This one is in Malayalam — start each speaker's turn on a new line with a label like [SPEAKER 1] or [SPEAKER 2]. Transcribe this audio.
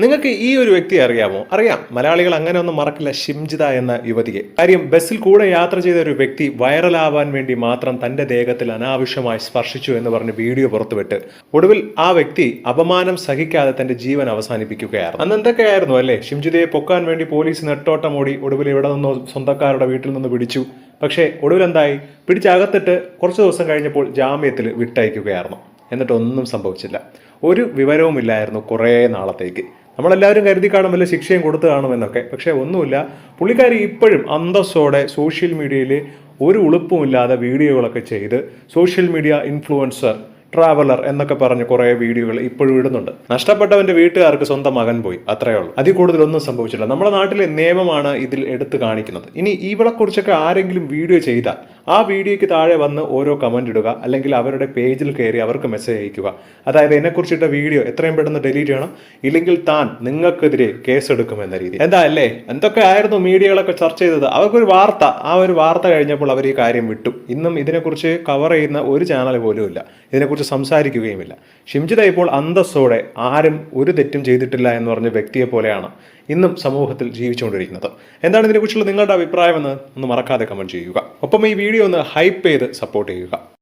[SPEAKER 1] നിങ്ങൾക്ക് ഈ ഒരു വ്യക്തിയെ അറിയാമോ? അറിയാം, മലയാളികൾ അങ്ങനെ ഒന്നും മറക്കില്ല ഷിംജിത എന്ന യുവതിയെ. കാര്യം ബസ്സിൽ കൂടെ യാത്ര ചെയ്ത ഒരു വ്യക്തി വൈറലാവാൻ വേണ്ടി മാത്രം തന്റെ ദേഹത്തിൽ അനാവശ്യമായി സ്പർശിച്ചു എന്ന് പറഞ്ഞ് വീഡിയോ പുറത്തുവിട്ട് ഒടുവിൽ ആ വ്യക്തി അപമാനം സഹിക്കാതെ തന്റെ ജീവൻ അവസാനിപ്പിക്കുകയായിരുന്നു. അന്ന് എന്തൊക്കെയായിരുന്നു അല്ലേ? ഷിംജിതയെ പൊക്കാൻ വേണ്ടി പോലീസ് നെട്ടോട്ടമോടി ഒടുവിൽ ഇവിടെ നിന്നോ സ്വന്തക്കാരുടെ വീട്ടിൽ നിന്ന് പിടിച്ചു. പക്ഷേ ഒടുവിൽ എന്തായി? പിടിച്ചകത്തിട്ട് കുറച്ച് ദിവസം കഴിഞ്ഞപ്പോൾ ജാമ്യത്തിൽ വിട്ടയക്കുകയായിരുന്നു. എന്നിട്ടൊന്നും സംഭവിച്ചില്ല. ഒരു വിവരവുമില്ലായിരുന്നു കുറേ നാളത്തേക്ക്. നമ്മളെല്ലാവരും കരുതി കാണും വല്ല ശിക്ഷയും കൊടുത്തു കാണുമെന്നൊക്കെ. പക്ഷേ ഒന്നുമില്ല. പുള്ളിക്കാരി ഇപ്പോഴും അന്തസ്സോടെ സോഷ്യൽ മീഡിയയിൽ ഒരു ഉളുപ്പുമില്ലാതെ വീഡിയോകളൊക്കെ ചെയ്ത് സോഷ്യൽ മീഡിയ ഇൻഫ്ലുവൻസർ, ട്രാവലർ എന്നൊക്കെ പറഞ്ഞ് കുറേ വീഡിയോകൾ ഇപ്പോഴും ഇടുന്നുണ്ട്. നഷ്ടപ്പെട്ടവന്റെ വീട്ടുകാർക്ക് സ്വന്തം മകൻ പോയി, അത്രയേ ഉള്ളൂ. അതിൽ കൂടുതലൊന്നും സംഭവിച്ചില്ല. നമ്മുടെ നാട്ടിലെ നിയമമാണ് ഇതിൽ എടുത്തു കാണിക്കുന്നത്. ഇനി ഇവളെക്കുറിച്ചൊക്കെ ആരെങ്കിലും വീഡിയോ ചെയ്താൽ ആ വീഡിയോയ്ക്ക് താഴെ വന്ന് ഓരോ കമന്റ് ഇടുക, അല്ലെങ്കിൽ അവരുടെ പേജിൽ കയറി അവർക്ക് മെസ്സേജ് അയക്കുക. അതായത് എന്നെക്കുറിച്ചിട്ട വീഡിയോ എത്രയും പെട്ടെന്ന് ഡിലീറ്റ് ചെയ്യണം, ഇല്ലെങ്കിൽ താൻ നിങ്ങൾക്കെതിരെ കേസെടുക്കും എന്ന രീതി. എന്താ അല്ലേ? എന്തൊക്കെ ആയിരുന്നു മീഡിയകളൊക്കെ ചർച്ച ചെയ്തത്? അവർക്കൊരു വാർത്ത, ആ ഒരു വാർത്ത കഴിഞ്ഞപ്പോൾ അവർ ഈ കാര്യം വിട്ടു. ഇന്നും ഇതിനെക്കുറിച്ച് കവർ ചെയ്യുന്ന ഒരു ചാനൽ പോലും ഇല്ല, ഇതിനെക്കുറിച്ച് സംസാരിക്കുകയുമില്ല. ഷിംജിത ഇപ്പോൾ അന്തസ്സോടെ ആരും ഒരു തെറ്റും ചെയ്തിട്ടില്ല എന്ന് പറഞ്ഞ വ്യക്തിയെ പോലെയാണ് ഇന്നും സമൂഹത്തിൽ ജീവിച്ചുകൊണ്ടിരിക്കുന്നത്. എന്താണ് ഇതിനെക്കുറിച്ചുള്ള നിങ്ങളുടെ അഭിപ്രായമെന്ന് ഒന്ന് മറക്കാതെ കമന്റ് ചെയ്യുക. ഒപ്പം ഈ വീഡിയോ ഒന്ന് ഹൈപ്പ് ചെയ്ത് സപ്പോർട്ട് ചെയ്യുക.